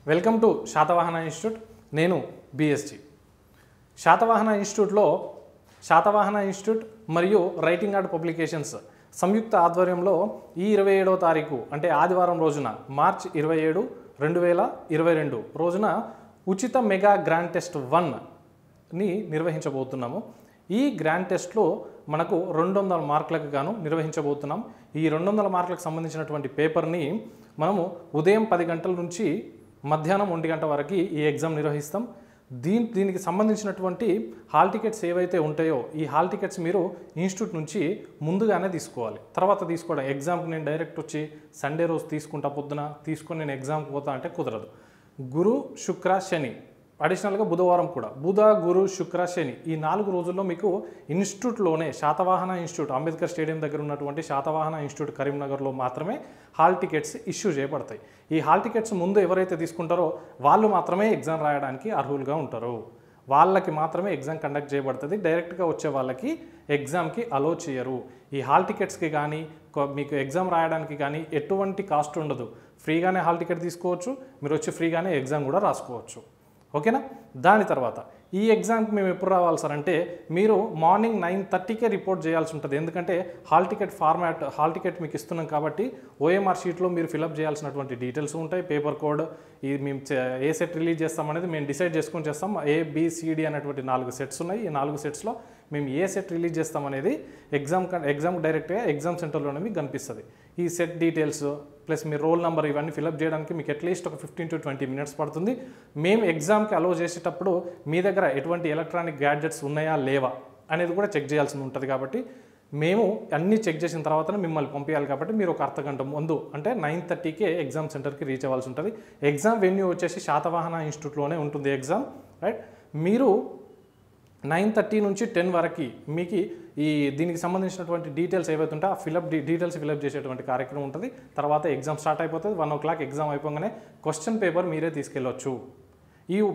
Welcome to Satavahana institute. నేను BSG. Satavahana ఇన్స్టిట్యూట్లో Satavahana institute మరియు రైటింగ్ ఆర్ట్ పబ్లికేషన్స్ సంయుక్త ఆధ్వర్యంలో ఈ 27వ తారీఖు అంటే ఆదివారం రోజున మార్చ్ 27, 2022 రోజున ఉచిత మెగా గ్రాండ్ టెస్ట్ 1ని నిర్వహించబోతున్నాము. ఈ గ్రాండ్ టెస్ట్లో మనకు 200 మార్కులకు గాను నిర్వహించబోతున్నాం. ఈ 200 మార్కులకు సంబంధించినటువంటి పేపర్ని మనము ఉదయం 10 గంటల నుంచి మధ్యాహ్నం 1 గంట వరకు ఈ ఎగ్జామ్ నిర్వహిస్తాం. దీనికి సంబంధించినటువంటి హాల్ టికెట్స్ ఏవైతే ఉంటాయో ఈ హాల్ టికెట్స్ మీరు ఇన్స్టిట్యూట్ నుంచి ముందుగానే తీసుకోవాలి. తర్వాత తీసుకోవడం ఎగ్జామ్కి నేను డైరెక్ట్ వచ్చి సండే రోజు తీసుకుంటా పొద్దున తీసుకొని నేను ఎగ్జామ్కి పోతా అంటే కుదరదు. గురు, శుక్ర, శని, అడిషనల్గా బుధవారం కూడా బుధ, గురు, శుక్ర, శని ఈ 4 రోజుల్లో మీకు ఇన్స్టిట్యూట్లోనే శాతవాహన ఇన్స్టిట్యూట్ అంబేద్కర్ స్టేడియం దగ్గర ఉన్నటువంటి శాతవాహన ఇన్స్టిట్యూట్ కరీంనగర్లో మాత్రమే హాల్ టికెట్స్ ఇష్యూ చేయబడతాయి. ఈ హాల్ టికెట్స్ ముందు ఎవరైతే తీసుకుంటారో వాళ్ళు మాత్రమే ఎగ్జామ్ రాయడానికి అర్హులుగా ఉంటారు. వాళ్ళకి మాత్రమే ఎగ్జామ్ కండక్ట్ చేయబడుతుంది. డైరెక్ట్గా వచ్చే వాళ్ళకి ఎగ్జామ్కి అలో చేయరు. ఈ హాల్ టికెట్స్కి కానీ మీకు ఎగ్జామ్ రాయడానికి కానీ ఎటువంటి కాస్ట్ ఉండదు. ఫ్రీగానే హాల్ టికెట్ తీసుకోవచ్చు. మీరు వచ్చి ఫ్రీగానే ఎగ్జామ్ కూడా రాసుకోవచ్చు. ఓకేనా? దాని తర్వాత ఈ ఎగ్జామ్కి మేము ఎప్పుడు రావాలి సార్ అంటే మీరు మార్నింగ్ 9:30కే రిపోర్ట్ చేయాల్సి ఉంటుంది. ఎందుకంటే హాల్ టికెట్ మీకు ఇస్తున్నాం కాబట్టి ఓఎంఆర్ షీట్లో మీరు ఫిలప్ చేయాల్సినటువంటి డీటెయిల్స్ ఉంటాయి. పేపర్ కోడ్ ఇది మేము ఏ సెట్ రిలీజ్ చేస్తామనేది మేము డిసైడ్ చేసుకొని చేస్తాం. ABCD అనేటువంటి 4 సెట్స్ ఉన్నాయి. ఈ 4 సెట్స్లో మేము ఏ సెట్ రిలీజ్ చేస్తామనేది ఎగ్జామ్ డైరెక్ట్గా ఎగ్జామ్ సెంటర్లోనే మీకు కనిపిస్తుంది. ఈ సెట్ డీటెయిల్స్ ప్లస్ మీ రోల్ నెంబర్ ఇవన్నీ ఫిలప్ చేయడానికి మీకు అట్లీస్ట్ ఒక 15 to 20 మినిట్స్ పడుతుంది. మేము ఎగ్జామ్కి అలో చేసేటప్పుడు మీ దగ్గర ఎటువంటి ఎలక్ట్రానిక్ గ్యాడ్జెట్స్ ఉన్నాయా లేవా అనేది కూడా చెక్ చేయాల్సి ఉంటుంది. కాబట్టి మేము అన్నీ చెక్ చేసిన తర్వాతనే మిమ్మల్ని పంపించాలి. కాబట్టి మీరు ఒక అర్ధగంట ముందు అంటే 9:30కే ఎగ్జామ్ సెంటర్కి రీచ్ అవ్వాల్సి ఉంటుంది. ఎగ్జామ్ వెన్యూ వచ్చేసి శాతవాహన ఇన్స్టిట్యూట్లోనే ఉంటుంది ఎగ్జామ్. రైట్? మీరు 9:30 నుంచి 10 వరకు మీకు దీనికి సంబంధించినటువంటి డీటెయిల్స్ ఏవైతే ఉంటే ఆ డీటెయిల్స్ ఫిలప్ చేసేటువంటి కార్యక్రమం ఉంటుంది. తర్వాత ఎగ్జామ్ స్టార్ట్ అయిపోతుంది. 1 o'clock ఎగ్జామ్ అయిపోగానే క్వశ్చన్ పేపర్ మీరే తీసుకెళ్ళొచ్చు.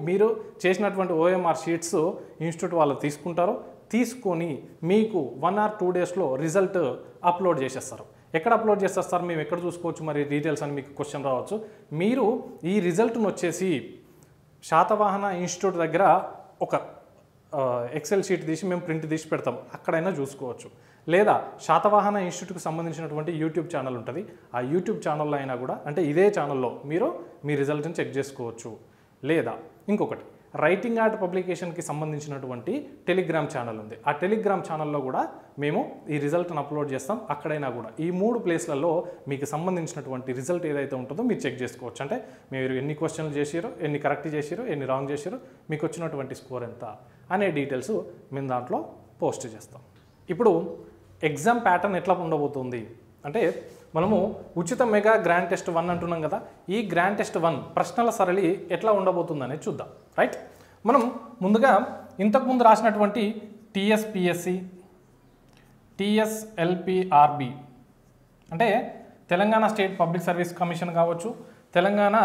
మీరు చేసినటువంటి OMR షీట్స్ ఇన్స్టిట్యూట్ వాళ్ళు తీసుకుంటారు. తీసుకొని మీకు 1 or 2 డేస్లో రిజల్ట్ అప్లోడ్ చేసేస్తారు. ఎక్కడ అప్లోడ్ చేస్తారు? మేము ఎక్కడ చూసుకోవచ్చు మరి డీటెయిల్స్ అని మీకు క్వశ్చన్ రావచ్చు. మీరు ఈ రిజల్ట్ను వచ్చేసి శాతవాహన ఇన్స్టిట్యూట్ దగ్గర ఒక ఎక్సెల్ షీట్ తీసి మేము ప్రింట్ తీసి పెడతాం. అక్కడైనా చూసుకోవచ్చు. లేదా శాతవాహన ఇన్స్టిట్యూట్కి సంబంధించినటువంటి యూట్యూబ్ ఛానల్ ఉంటుంది. ఆ యూట్యూబ్ ఛానల్లో అయినా కూడా అంటే ఇదే ఛానల్లో మీరు మీ రిజల్ట్ని చెక్ చేసుకోవచ్చు. లేదా ఇంకొకటి రైటింగ్ ఆర్ట్ పబ్లికేషన్కి సంబంధించినటువంటి టెలిగ్రామ్ ఛానల్ ఉంది. ఆ టెలిగ్రామ్ ఛానల్లో కూడా మేము ఈ రిజల్ట్ని అప్లోడ్ చేస్తాం. అక్కడైనా కూడా ఈ 3 ప్లేస్లలో మీకు సంబంధించినటువంటి రిజల్ట్ ఏదైతే ఉంటుందో మీరు చెక్ చేసుకోవచ్చు. అంటే మీరు ఎన్ని క్వశ్చన్లు చేసిరో, ఎన్ని కరెక్ట్ చేసిరో, ఎన్ని రాంగ్ చేసిరో, మీకు వచ్చినటువంటి స్కోర్ ఎంత అనే డీటెయిల్స్ మేము దాంట్లో పోస్ట్ చేస్తాం. ఇప్పుడు ఎగ్జామ్ ప్యాటర్న్ ఎట్లా ఉండబోతుంది అంటే మనము ఉచిత మెగా గ్రాండ్ టెస్ట్ 1 అంటున్నాం కదా. ఈ గ్రాండ్ టెస్ట్ 1 ప్రశ్నల సరళి ఎట్లా ఉండబోతుంది అనేది చూద్దాం. రైట్? మనం ముందుగా ఇంతకుముందు రాసినటువంటి TSPSC, TSLPRB అంటే Telangana state public service commission కావచ్చు, Telangana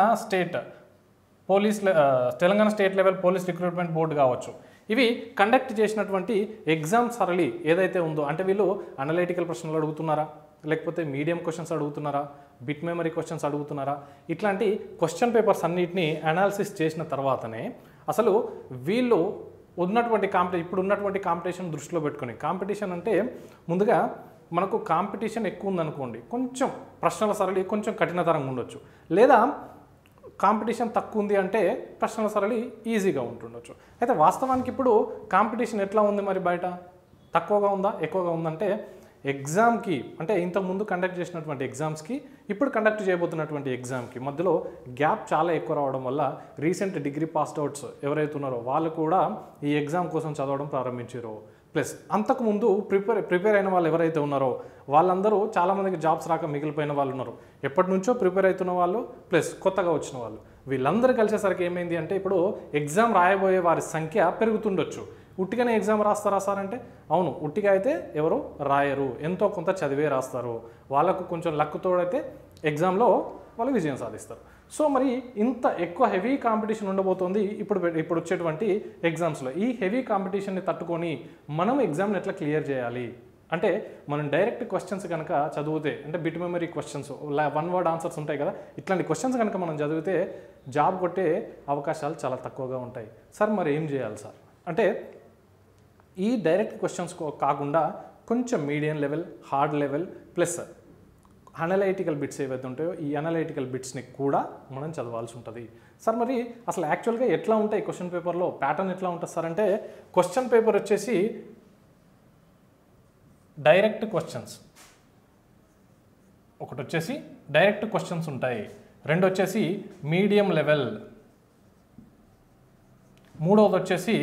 state level police recruitment board కావచ్చు. ఇవి కండక్ట్ చేసినటువంటి ఎగ్జామ్ సరళి ఏదైతే ఉందో అంటే వీళ్ళు అనలైటికల్ ప్రశ్నలు అడుగుతున్నారా, లేకపోతే మీడియం క్వశ్చన్స్ అడుగుతున్నారా, బిట్ మెమరీ క్వశ్చన్స్ అడుగుతున్నారా, ఇట్లాంటి క్వశ్చన్ పేపర్స్ అన్నిటినీ అనాలిసిస్ చేసిన తర్వాతనే అసలు వీళ్ళు ఇప్పుడు ఉన్నటువంటి కాంపిటీషన్ దృష్టిలో పెట్టుకొని కాంపిటీషన్ అంటే ముందుగా మనకు కాంపిటీషన్ ఎక్కువ ఉందనుకోండి కొంచెం ప్రశ్నల సరళి కొంచెం కఠినతరంగా ఉండొచ్చు. లేదా కాంపిటీషన్ తక్కువ ఉంది అంటే ప్రశ్నల సరళి ఈజీగా ఉంటుండొచ్చు. అయితే వాస్తవానికి ఇప్పుడు కాంపిటీషన్ ఎట్లా ఉంది మరి బయట? తక్కువగా ఉందా, ఎక్కువగా ఉందంటే ఎగ్జామ్కి అంటే ఇంతకుముందు కండక్ట్ చేసినటువంటి ఎగ్జామ్స్కి ఇప్పుడు కండక్ట్ చేయబోతున్నటువంటి ఎగ్జామ్కి మధ్యలో గ్యాప్ చాలా ఎక్కువ రావడం వల్ల రీసెంట్ డిగ్రీ పాస్డ్ అవుట్స్ ఎవరైతే ఉన్నారో వాళ్ళు కూడా ఈ ఎగ్జామ్ కోసం చదవడం ప్రారంభించారు. ప్లస్ అంతకుముందు ప్రిపేర్ అయిన వాళ్ళు ఎవరైతే ఉన్నారో వాళ్ళందరూ చాలామందికి జాబ్స్ రాక మిగిలిపోయిన వాళ్ళు ఉన్నారు. ఎప్పటి నుంచో ప్రిపేర్ అవుతున్న వాళ్ళు ప్లస్ కొత్తగా వచ్చిన వాళ్ళు వీళ్ళందరూ కలిసేసరికి ఏమైంది అంటే ఇప్పుడు ఎగ్జామ్ రాయబోయే వారి సంఖ్య పెరుగుతుండొచ్చు. ఉట్టిగానే ఎగ్జామ్ రాస్తారా సార్ అంటే అవును, ఉట్టిగా అయితే ఎవరు రాయరు, ఎంతో కొంత చదివే రాస్తారు. వాళ్ళకు కొంచెం లక్ తోడైతే ఎగ్జామ్లో వాళ్ళు విజయం సాధిస్తారు. సో మరి ఇంత ఎక్కువ హెవీ కాంపిటీషన్ ఉండబోతోంది ఇప్పుడు వచ్చేటువంటి ఎగ్జామ్స్లో. ఈ హెవీ కాంపిటీషన్ని తట్టుకొని మనం ఎగ్జామ్ని ఎట్లా క్లియర్ చేయాలి అంటే మనం డైరెక్ట్ క్వశ్చన్స్ కనుక చదివితే అంటే bit memory questions 1 word answers ఉంటాయి కదా, ఇట్లాంటి క్వశ్చన్స్ కనుక మనం చదివితే జాబ్ కొట్టే అవకాశాలు చాలా తక్కువగా ఉంటాయి. సార్ మరి ఏం చేయాలి సార్ అంటే, ఈ డైరెక్ట్ క్వశ్చన్స్ కాకుండా కొంచెం medium level, hard level plus analytical bits ఏవైతే ఉంటాయో ఈ అనలైటికల్ బిట్స్ని కూడా మనం చదవాల్సి ఉంటుంది. సార్ మరి అసలు యాక్చువల్గా ఎట్లా ఉంటాయి క్వశ్చన్ పేపర్లో ప్యాటర్న్ ఎట్లా ఉంటుంది సార్ అంటే, క్వశ్చన్ పేపర్ వచ్చేసి డైరెక్ట్ క్వశ్చన్స్, ఒకటి వచ్చేసి డైరెక్ట్ క్వశ్చన్స్ ఉంటాయి, రెండు వచ్చేసి మీడియం లెవెల్, మూడవది వచ్చేసి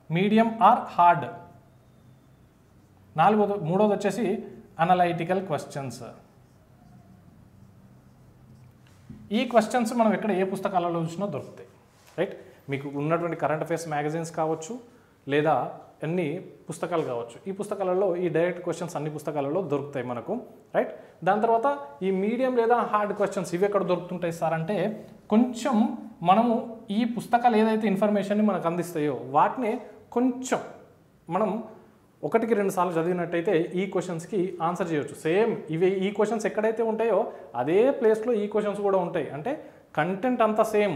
మీడియం ఆర్ హార్డ్, మూడవది వచ్చేసి అనలైటికల్ క్వశ్చన్స్. ఈ క్వశ్చన్స్ మనం ఎక్కడ ఏ పుస్తకాలలో చూసినా దొరుకుతాయి, రైట్. మీకు ఉన్నటువంటి కరెంట్ అఫైర్స్ మ్యాగజైన్స్ కావచ్చు లేదా అన్ని పుస్తకాలు కావచ్చు, ఈ పుస్తకాలలో ఈ డైరెక్ట్ క్వశ్చన్స్ అన్ని పుస్తకాలలో దొరుకుతాయి మనకు, రైట్. దాని తర్వాత ఈ మీడియం లేదా హార్డ్ క్వశ్చన్స్ ఇవి ఎక్కడ దొరుకుతుంటాయి సార్ అంటే, కొంచెం మనము ఈ పుస్తకాలు ఏదైతే ఇన్ఫర్మేషన్ని మనకు అందిస్తాయో వాటిని కొంచెం మనం 1-2 సార్లు చదివినట్టయితే ఈ క్వశ్చన్స్కి ఆన్సర్ చేయొచ్చు. సేమ్ ఈ క్వశ్చన్స్ ఎక్కడైతే ఉంటాయో అదే ప్లేస్లో ఈ క్వశ్చన్స్ కూడా ఉంటాయి. అంటే కంటెంట్ అంతా సేమ్.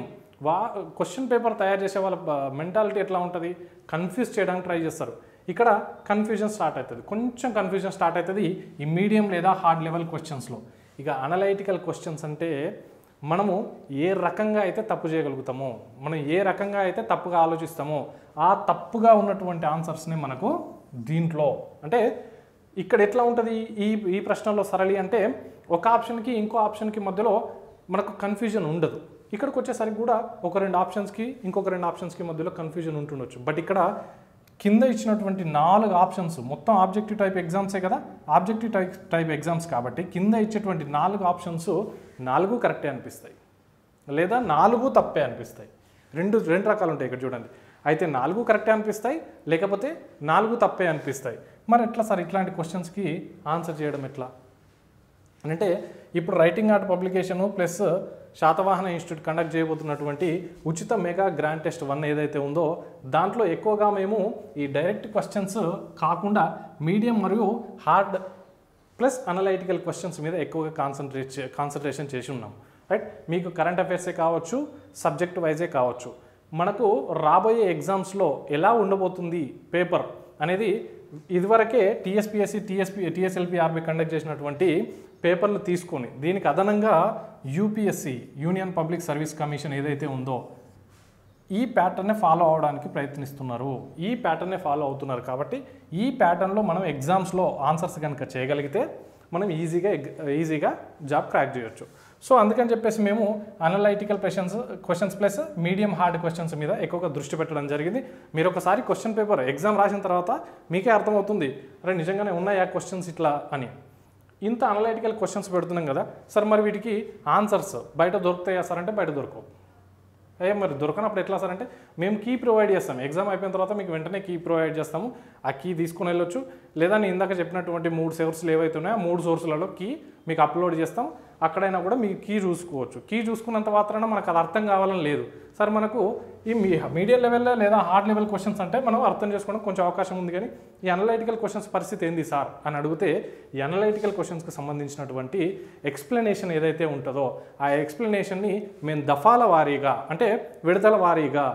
క్వశ్చన్ పేపర్ తయారు చేసే వాళ్ళ మెంటాలిటీ ఎట్లా ఉంటుంది, కన్ఫ్యూజ్ చేయడానికి ట్రై చేస్తారు. ఇక్కడ కన్ఫ్యూజన్ స్టార్ట్ అవుతుంది, కొంచెం కన్ఫ్యూజన్ స్టార్ట్ అవుతుంది ఈ మీడియం లేదా హార్డ్ లెవెల్ క్వశ్చన్స్లో. ఇక అనలైటికల్ క్వశ్చన్స్ అంటే మనము ఏ రకంగా అయితే తప్పు చేయగలుగుతామో, మనం ఏ రకంగా అయితే తప్పుగా ఆలోచిస్తామో ఆ తప్పుగా ఉన్నటువంటి ఆన్సర్స్ని మనకు దీంట్లో అంటే ఇక్కడ ఎట్లా ఉంటుంది ఈ ప్రశ్నలో సరళి అంటే, ఒక ఆప్షన్కి ఇంకో ఆప్షన్కి మధ్యలో మనకు కన్ఫ్యూజన్ ఉండదు. ఇక్కడికి వచ్చేసరికి కూడా ఒక 2 ఆప్షన్స్కి ఇంకొక 2 ఆప్షన్స్కి మధ్యలో కన్ఫ్యూజన్ ఉంటుండొచ్చు. బట్ ఇక్కడ కింద ఇచ్చినటువంటి 4 ఆప్షన్స్ మొత్తం ఆబ్జెక్టివ్ టైప్ ఎగ్జామ్సే కదా, ఆబ్జెక్టివ్ టైప్ ఎగ్జామ్స్ కాబట్టి కింద ఇచ్చేటువంటి 4 ఆప్షన్స్ 4 కరెక్టే అనిపిస్తాయి లేదా 4 తప్పే అనిపిస్తాయి. రెండు రకాలు ఉంటాయి ఇక్కడ చూడండి. అయితే 4 కరెక్టే అనిపిస్తాయి లేకపోతే 4 తప్పే అనిపిస్తాయి. మరి ఎట్లా సార్ ఇట్లాంటి క్వశ్చన్స్కి ఆన్సర్ చేయడం ఎట్లా అంటే, ఇప్పుడు writing art publication plus Satavahana institute conduct చేయబోతున్నటువంటి ఉచిత మెగా గ్రాండ్ టెస్ట్ 1 ఏదైతే ఉందో దాంట్లో ఎక్కువగా మేము ఈ డైరెక్ట్ క్వశ్చన్స్ కాకుండా మీడియం మరియు హార్డ్ ప్లస్ అనలైటికల్ క్వశ్చన్స్ మీద ఎక్కువగా కాన్సన్ట్రేషన్ చేసి ఉన్నాం, రైట్. మీకు కరెంట్ అఫైర్సే కావచ్చు, సబ్జెక్ట్ వైజే కావచ్చు, మనకు రాబోయే ఎగ్జామ్స్లో ఎలా ఉండబోతుంది పేపర్ అనేది ఇదివరకే టీఎస్ఎల్పి కండక్ట్ చేసినటువంటి పేపర్లు తీసుకొని దీనికి అదనంగా UPSC union public service commission ఏదైతే ఉందో ఈ ప్యాటర్నే ఫాలో అవడానికి ప్రయత్నిస్తున్నారు, ఈ ప్యాటర్నే ఫాలో అవుతున్నారు. కాబట్టి ఈ ప్యాటర్న్లో మనం ఎగ్జామ్స్లో ఆన్సర్స్ కనుక చేయగలిగితే మనం ఈజీగా జాబ్ క్రాక్ చేయొచ్చు. సో అందుకని చెప్పేసి మేము analytical questions plus medium hard questions మీద ఎక్కువగా దృష్టి పెట్టడం జరిగింది. మీరు ఒకసారి క్వశ్చన్ పేపర్ ఎగ్జామ్ రాసిన తర్వాత మీకే అర్థమవుతుంది, అరే నిజంగానే ఉన్నాయా క్వశ్చన్స్ ఇట్లా అని. ఇంత అనలైటికల్ క్వశ్చన్స్ పెడుతున్నాం కదా సార్, మరి వీటికి ఆన్సర్స్ బయట దొరుకుతాయా సార్ అంటే బయట దొరకవు. మరి దొరకనప్పుడు ఎట్లా సార్ అంటే, మేము కీ ప్రొవైడ్ చేస్తాము. ఎగ్జామ్ అయిపోయిన తర్వాత మీకు వెంటనే కీ ప్రొవైడ్ చేస్తాము. ఆ కీ తీసుకుని వెళ్ళొచ్చు, లేదా నేను ఇందాక చెప్పినటువంటి 3 సోర్సులు ఏవైతే ఉన్నాయో 3 సోర్సులలో కీ మీకు అప్లోడ్ చేస్తాం. అక్కడైనా కూడా మీకు కీ చూసుకోవచ్చు. కీ చూసుకున్నంత మాత్రాన మనకు అది అర్థం కావాలని లేదు సార్. మనకు ఈ మీడియం లెవెల్లో లేదా హార్డ్ లెవెల్ క్వశ్చన్స్ అంటే మనం అర్థం చేసుకోవడం కొంచెం అవకాశం ఉంది, కానీ ఈ అనలైటికల్ క్వశ్చన్స్ పరిస్థితి ఏంది సార్ అని అడిగితే, ఈ అనలైటికల్ క్వశ్చన్స్కి సంబంధించినటువంటి ఎక్స్ప్లెనేషన్ ఏదైతే ఉంటుందో ఆ ఎక్స్ప్లెనేషన్ని మేము దఫాల వారీగా అంటే విడతల వారీగా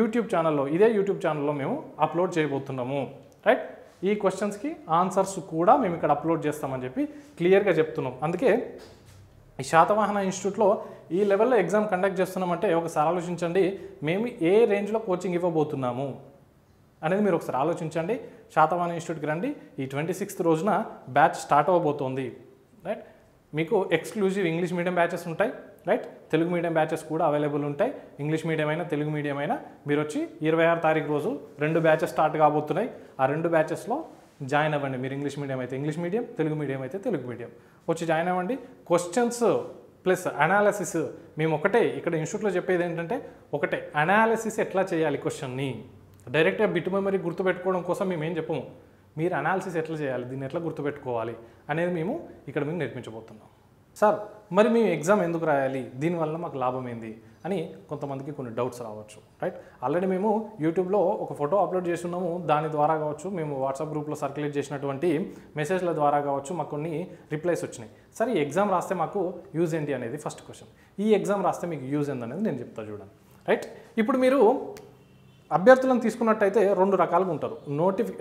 యూట్యూబ్ ఛానల్లో మేము అప్లోడ్ చేయబోతున్నాము, రైట్. ఈ క్వశ్చన్స్కి ఆన్సర్స్ కూడా మేము ఇక్కడ అప్లోడ్ చేస్తామని చెప్పి క్లియర్గా చెప్తున్నాం. అందుకే ఈ శాతవాహన ఇన్స్టిట్యూట్లో ఈ లెవెల్లో ఎగ్జామ్ కండక్ట్ చేస్తున్నామంటే ఒకసారి ఆలోచించండి, మేము ఏ రేంజ్లో కోచింగ్ ఇవ్వబోతున్నాము అనేది మీరు ఒకసారి ఆలోచించండి. శాతవాహన ఇన్స్టిట్యూట్కి రండి. ఈ 26th రోజున బ్యాచ్ స్టార్ట్ అవ్వబోతోంది, రైట్. మీకు ఎక్స్క్లూజివ్ ఇంగ్లీష్ మీడియం బ్యాచెస్ ఉంటాయి, రైట్. తెలుగు మీడియం బ్యాచెస్ కూడా అవైలబుల్ ఉంటాయి. ఇంగ్లీష్ మీడియం అయినా తెలుగు మీడియం అయినా మీరు వచ్చి 26 తారీఖు రోజు 2 బ్యాచెస్ స్టార్ట్ కాబోతున్నాయి. ఆ 2 బ్యాచెస్లో జాయిన్ అవ్వండి. మీరు ఇంగ్లీష్ మీడియం అయితే ఇంగ్లీష్ మీడియం, తెలుగు మీడియం అయితే తెలుగు మీడియం వచ్చి జాయిన్ అవ్వండి. క్వశ్చన్స్ ప్లస్ అనాలిసిస్ మేము ఒకటే ఇక్కడ ఇన్స్టిట్యూట్లో చెప్పేది ఏంటంటే ఒకటే, అనాలిసిస్ ఎట్లా చేయాలి క్వశ్చన్ని డైరెక్ట్గా బిట్ మెమరీ గుర్తుపెట్టుకోవడం కోసం మేము ఏం చెప్పము, మీరు అనాలిసిస్ ఎట్లా చేయాలి, దీన్ని ఎట్లా గుర్తుపెట్టుకోవాలి అనేది మేము ఇక్కడ మేము నేర్పించబోతున్నాం. సార్ మరి మేము ఎగ్జామ్ ఎందుకు రాయాలి, దీనివల్ల మాకు లాభం ఏంది అని కొంతమందికి కొన్ని డౌట్స్ రావచ్చు, రైట్? ఆల్రెడీ మేము యూట్యూబ్లో ఒక ఫోటో అప్లోడ్ చేస్తున్నాము, దాని ద్వారా కావచ్చు, మేము వాట్సాప్ గ్రూప్లో సర్క్యులేట్ చేసినటువంటి మెసేజ్ల ద్వారా కావచ్చు మాకు కొన్ని రిప్లైస్ వచ్చినాయి. సరే, ఈ ఎగ్జామ్ రాస్తే మాకు యూజ్ ఏంటి అనేది ఫస్ట్ క్వశ్చన్. ఈ ఎగ్జామ్ రాస్తే మీకు యూజ్ ఏందనేది నేను చెప్తా చూడండి, రైట్? ఇప్పుడు మీరు అభ్యర్థులను తీసుకున్నట్టయితే 2 రకాలుగా ఉంటారు.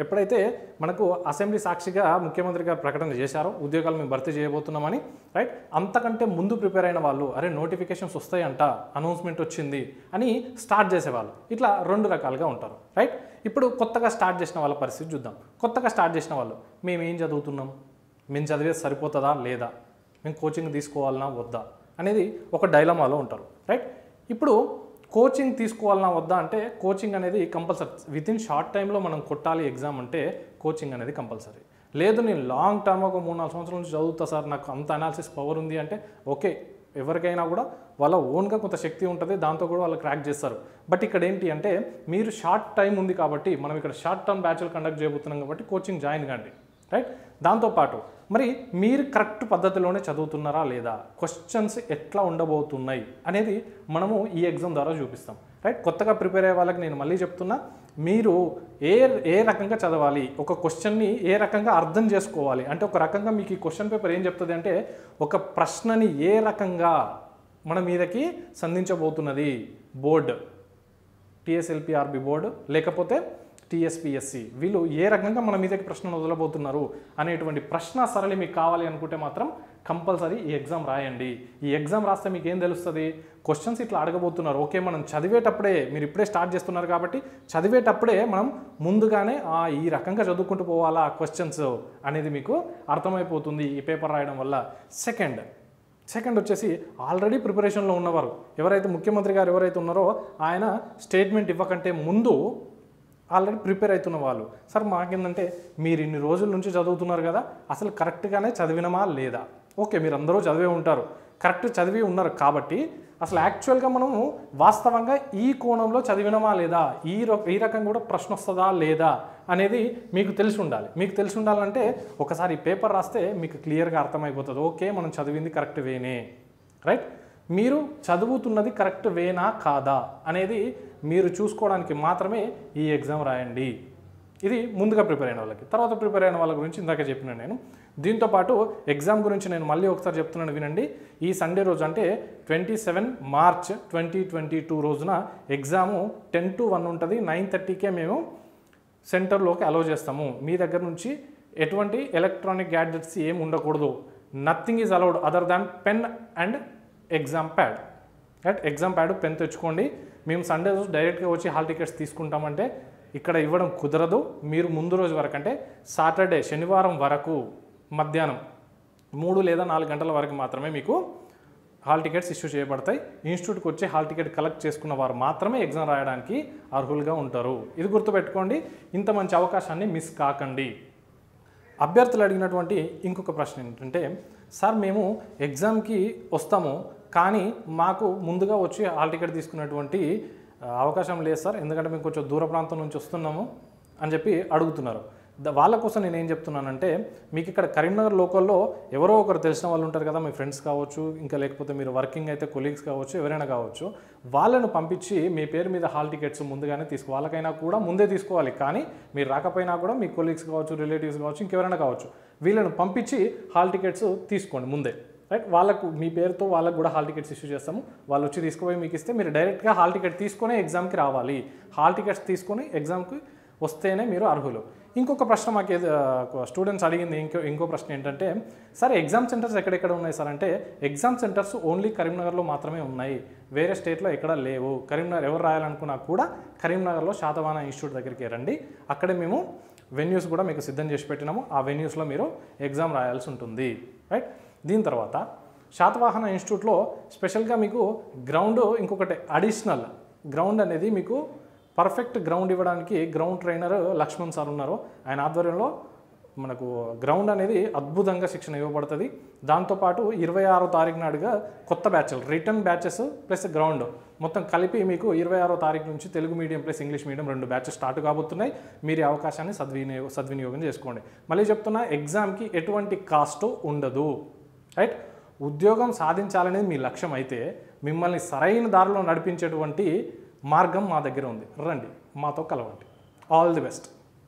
ఎప్పుడైతే మనకు అసెంబ్లీ సాక్షిగా ముఖ్యమంత్రి గారు ప్రకటన చేశారో ఉద్యోగాలు మేము భర్తీ చేయబోతున్నామని, రైట్, అంతకంటే ముందు ప్రిపేర్ అయిన వాళ్ళు అరే నోటిఫికేషన్స్ వస్తాయంట, అనౌన్స్మెంట్ వచ్చింది అని స్టార్ట్ చేసేవాళ్ళు. ఇట్లా 2 రకాలుగా ఉంటారు, రైట్? ఇప్పుడు కొత్తగా స్టార్ట్ చేసిన వాళ్ళ పరిస్థితి చూద్దాం. కొత్తగా స్టార్ట్ చేసిన వాళ్ళు మేము ఏం చదువుతున్నాం, మేము చదివేది సరిపోతుందా లేదా, మేము కోచింగ్ తీసుకోవాలన్నా వద్దా అనేది ఒక డైలమాలో ఉంటారు, రైట్? ఇప్పుడు కోచింగ్ తీసుకోవాలన్నా వద్దా అంటే కోచింగ్ అనేది కంపల్సరీ. వితిన్ షార్ట్ టైంలో మనం కొట్టాలి ఎగ్జామ్ అంటే కోచింగ్ అనేది కంపల్సరీ. లేదు నేను లాంగ్ టర్మ్ ఒక 3-4 సంవత్సరాల నుంచి చదువుతా సార్, నాకు అంత అనాలిసిస్ పవర్ ఉంది అంటే ఓకే, ఎవరికైనా కూడా వాళ్ళ ఓన్గా కొంత శక్తి ఉంటుంది, దాంతో కూడా వాళ్ళు క్రాక్ చేస్తారు. బట్ ఇక్కడ ఏంటి అంటే మీరు షార్ట్ టైం ఉంది కాబట్టి మనం ఇక్కడ షార్ట్ టర్మ్ బ్యాచ్లు కండక్ట్ చేయబోతున్నాం కాబట్టి కోచింగ్ జాయిన్ కండి, రైట్? దాంతోపాటు మరి మీరు కరెక్ట్ పద్ధతిలోనే చదువుతున్నారా లేదా, క్వశ్చన్స్ ఎట్లా ఉండబోతున్నాయి అనేది మనము ఈ ఎగ్జామ్ ద్వారా చూపిస్తాం, రైట్? కొత్తగా ప్రిపేర్ అయ్యే వాళ్ళకి నేను మళ్ళీ చెప్తున్నా, మీరు ఏ రకంగా చదవాలి, ఒక క్వశ్చన్ని ఏ రకంగా అర్థం చేసుకోవాలి అంటే ఒక రకంగా మీకు ఈ క్వశ్చన్ పేపర్ ఏం చెప్తుంది అంటే ఒక ప్రశ్నని ఏ రకంగా మన మీదకి సంధించబోతున్నది బోర్డు, టీఎస్ఎల్పిఆర్బి బోర్డు లేకపోతే టీఎస్పీఎస్సీ, వీళ్ళు ఏ రకంగా మన మీదకి ప్రశ్నలు వదలబోతున్నారు అనేటువంటి ప్రశ్న సరళి మీకు కావాలి అనుకుంటే మాత్రం కంపల్సరీ ఈ ఎగ్జామ్ రాయండి. ఈ ఎగ్జామ్ రాస్తే మీకు ఏం తెలుస్తుంది, క్వశ్చన్స్ ఇట్లా అడగబోతున్నారు, ఓకే మనం చదివేటప్పుడే, మీరు ఇప్పుడే స్టార్ట్ చేస్తున్నారు కాబట్టి చదివేటప్పుడే మనం ముందుగానే ఈ రకంగా చదువుకుంటూ పోవాలా క్వశ్చన్స్ అనేది మీకు అర్థమైపోతుంది ఈ పేపర్ రాయడం వల్ల. సెకండ్ వచ్చేసి ఆల్రెడీ ప్రిపరేషన్లో ఉన్నవారు, ఎవరైతే ముఖ్యమంత్రి గారు ఎవరైతే ఉన్నారో ఆయన స్టేట్మెంట్ ఇవ్వకంటే ముందు ఆల్రెడీ ప్రిపేర్ అవుతున్న వాళ్ళు, సార్ మాకేందంటే మీరు ఇన్ని రోజుల నుంచి చదువుతున్నారు కదా, అసలు కరెక్ట్గానే చదివినమా లేదా, ఓకే మీరు అందరూ చదివే ఉంటారు, కరెక్ట్ చదివి ఉన్నారు కాబట్టి అసలు యాక్చువల్గా మనము వాస్తవంగా ఈ కోణంలో చదివినమా లేదా, ఈ రకంగా కూడా ప్రశ్న వస్తుందా లేదా అనేది మీకు తెలిసి ఉండాలి. మీకు తెలిసి ఉండాలంటే ఒకసారి ఈ పేపర్ రాస్తే మీకు క్లియర్గా అర్థమైపోతుంది, ఓకే మనం చదివింది కరెక్ట్ వేనే, రైట్? మీరు చదువుతున్నది కరెక్ట్ వేనా కాదా అనేది మీరు చూసుకోవడానికి మాత్రమే ఈ ఎగ్జామ్ రాయండి. ఇది ముందుగా ప్రిపేర్ అయిన వాళ్ళకి. తర్వాత ప్రిపేర్ అయిన వాళ్ళ గురించి ఇందాక చెప్పిన నేను. దీంతోపాటు ఎగ్జామ్ గురించి నేను మళ్ళీ ఒకసారి చెప్తున్నాను వినండి. ఈ సండే రోజు అంటే 27 మార్చ్ 2022 రోజున ఎగ్జాము 10 to 1 ఉంటుంది. 9:30కే మేము సెంటర్లోకి అలౌ చేస్తాము. మీ దగ్గర నుంచి ఎటువంటి ఎలక్ట్రానిక్ గ్యాడ్జెట్స్ ఏమి ఉండకూడదు. Nothing is allowed other than pen and exam pad, right? Exam pad, pen తెచ్చుకోండి. మేము సండే రోజు డైరెక్ట్గా వచ్చి హాల్ టికెట్స్ తీసుకుంటామంటే ఇక్కడ ఇవ్వడం కుదరదు. మీరు ముందు రోజు వరకు అంటే సాటర్డే, శనివారం వరకు మధ్యాహ్నం 3 లేదా 4 గంటల వరకు మాత్రమే మీకు హాల్ టికెట్స్ ఇష్యూ చేయబడతాయి. ఇన్స్టిట్యూట్కి వచ్చి హాల్ టికెట్ కలెక్ట్ చేసుకున్న వారు మాత్రమే ఎగ్జామ్ రాయడానికి అర్హులుగా ఉంటారు. ఇది గుర్తుపెట్టుకోండి. ఇంత మంచి అవకాశాన్ని మిస్ కాకండి. అభ్యర్థులు అడిగినటువంటి ఇంకొక ప్రశ్న ఏంటంటే, సార్ మేము ఎగ్జామ్కి వస్తాము కానీ మాకు ముందుగా వచ్చి హాల్ టికెట్ తీసుకున్నటువంటి అవకాశం లేదు సార్, ఎందుకంటే మేము కొంచెం దూర ప్రాంతం నుంచి వస్తున్నాము అని చెప్పి అడుగుతున్నారు. వాళ్ళ కోసం నేను ఏం చెప్తున్నానంటే, మీకు ఇక్కడ కరీంనగర్ లోకల్లో ఎవరో ఒకరు తెలిసిన వాళ్ళు ఉంటారు కదా, మీ ఫ్రెండ్స్ కావచ్చు, ఇంకా లేకపోతే మీరు వర్కింగ్ అయితే కొలీగ్స్ కావచ్చు, ఎవరైనా కావచ్చు, వాళ్ళను పంపించి మీ పేరు మీద హాల్ టికెట్స్ ముందుగానే వాళ్ళకైనా కూడా ముందే తీసుకోవాలి. కానీ మీరు రాకపోయినా కూడా మీ కొలీగ్స్ కావచ్చు, రిలేటివ్స్ కావచ్చు, ఇంకెవరైనా కావచ్చు, వీళ్ళను పంపించి హాల్ టికెట్స్ తీసుకోండి ముందే, రైట్? వాళ్ళకు మీ పేరుతో వాళ్ళకు కూడా హాల్ టికెట్స్ ఇష్యూ చేస్తాము. వాళ్ళు వచ్చి తీసుకుపోయి మీకు ఇస్తే మీరు డైరెక్ట్గా హాల్ టికెట్ తీసుకొని ఎగ్జామ్కి రావాలి. హాల్ టికెట్స్ తీసుకొని ఎగ్జామ్కి వస్తేనే మీరు అర్హులు. ఇంకొక ప్రశ్న మాకు స్టూడెంట్స్ అడిగింది ఇంకో ప్రశ్న ఏంటంటే, సరే ఎగ్జామ్ సెంటర్స్ ఎక్కడెక్కడ ఉన్నాయి సార్ అంటే, ఎగ్జామ్ సెంటర్స్ ఓన్లీ కరీంనగర్లో మాత్రమే ఉన్నాయి, వేరే స్టేట్లో ఎక్కడ లేవు. కరీంనగర్ ఎవరు రాయాలనుకున్నా కూడా కరీంనగర్లో శాతవాహన ఇన్స్టిట్యూట్ దగ్గరికి రండి. అక్కడే మేము వెన్యూస్ కూడా మీకు సిద్ధం చేసి పెట్టినాము. ఆ వెన్యూస్లో మీరు ఎగ్జామ్ రాయాల్సి ఉంటుంది, రైట్? దీని తర్వాత శాతవాహన ఇన్స్టిట్యూట్లో స్పెషల్గా మీకు గ్రౌండ్, ఇంకొకటి అడిషనల్ గ్రౌండ్ అనేది మీకు పర్ఫెక్ట్ గ్రౌండ్ ఇవ్వడానికి గ్రౌండ్ ట్రైనర్ లక్ష్మణ్ సార్ ఉన్నారు. ఆయన ఆధ్వర్యంలో మనకు గ్రౌండ్ అనేది అద్భుతంగా శిక్షణ ఇవ్వబడుతుంది. దాంతోపాటు 26వ తారీఖు నాడుగా కొత్త బ్యాచ్లు, రిటర్న్ బ్యాచెస్ ప్లస్ గ్రౌండ్ మొత్తం కలిపి మీకు 26వ తారీఖు నుంచి Telugu medium plus English medium 2 batches start కాబోతున్నాయి. మీరు ఈ అవకాశాన్ని సద్వినియోగం చేసుకోండి. మళ్ళీ చెప్తున్నా, ఎగ్జామ్కి ఎటువంటి కాస్ట్ ఉండదు, రైట్? ఉద్యోగం సాధించాలనేది మీ లక్ష్యం అయితే మిమ్మల్ని సరైన దారిలో నడిపించేటువంటి మార్గం మా దగ్గర ఉంది. రండి, మాతో కలవండి. All the best.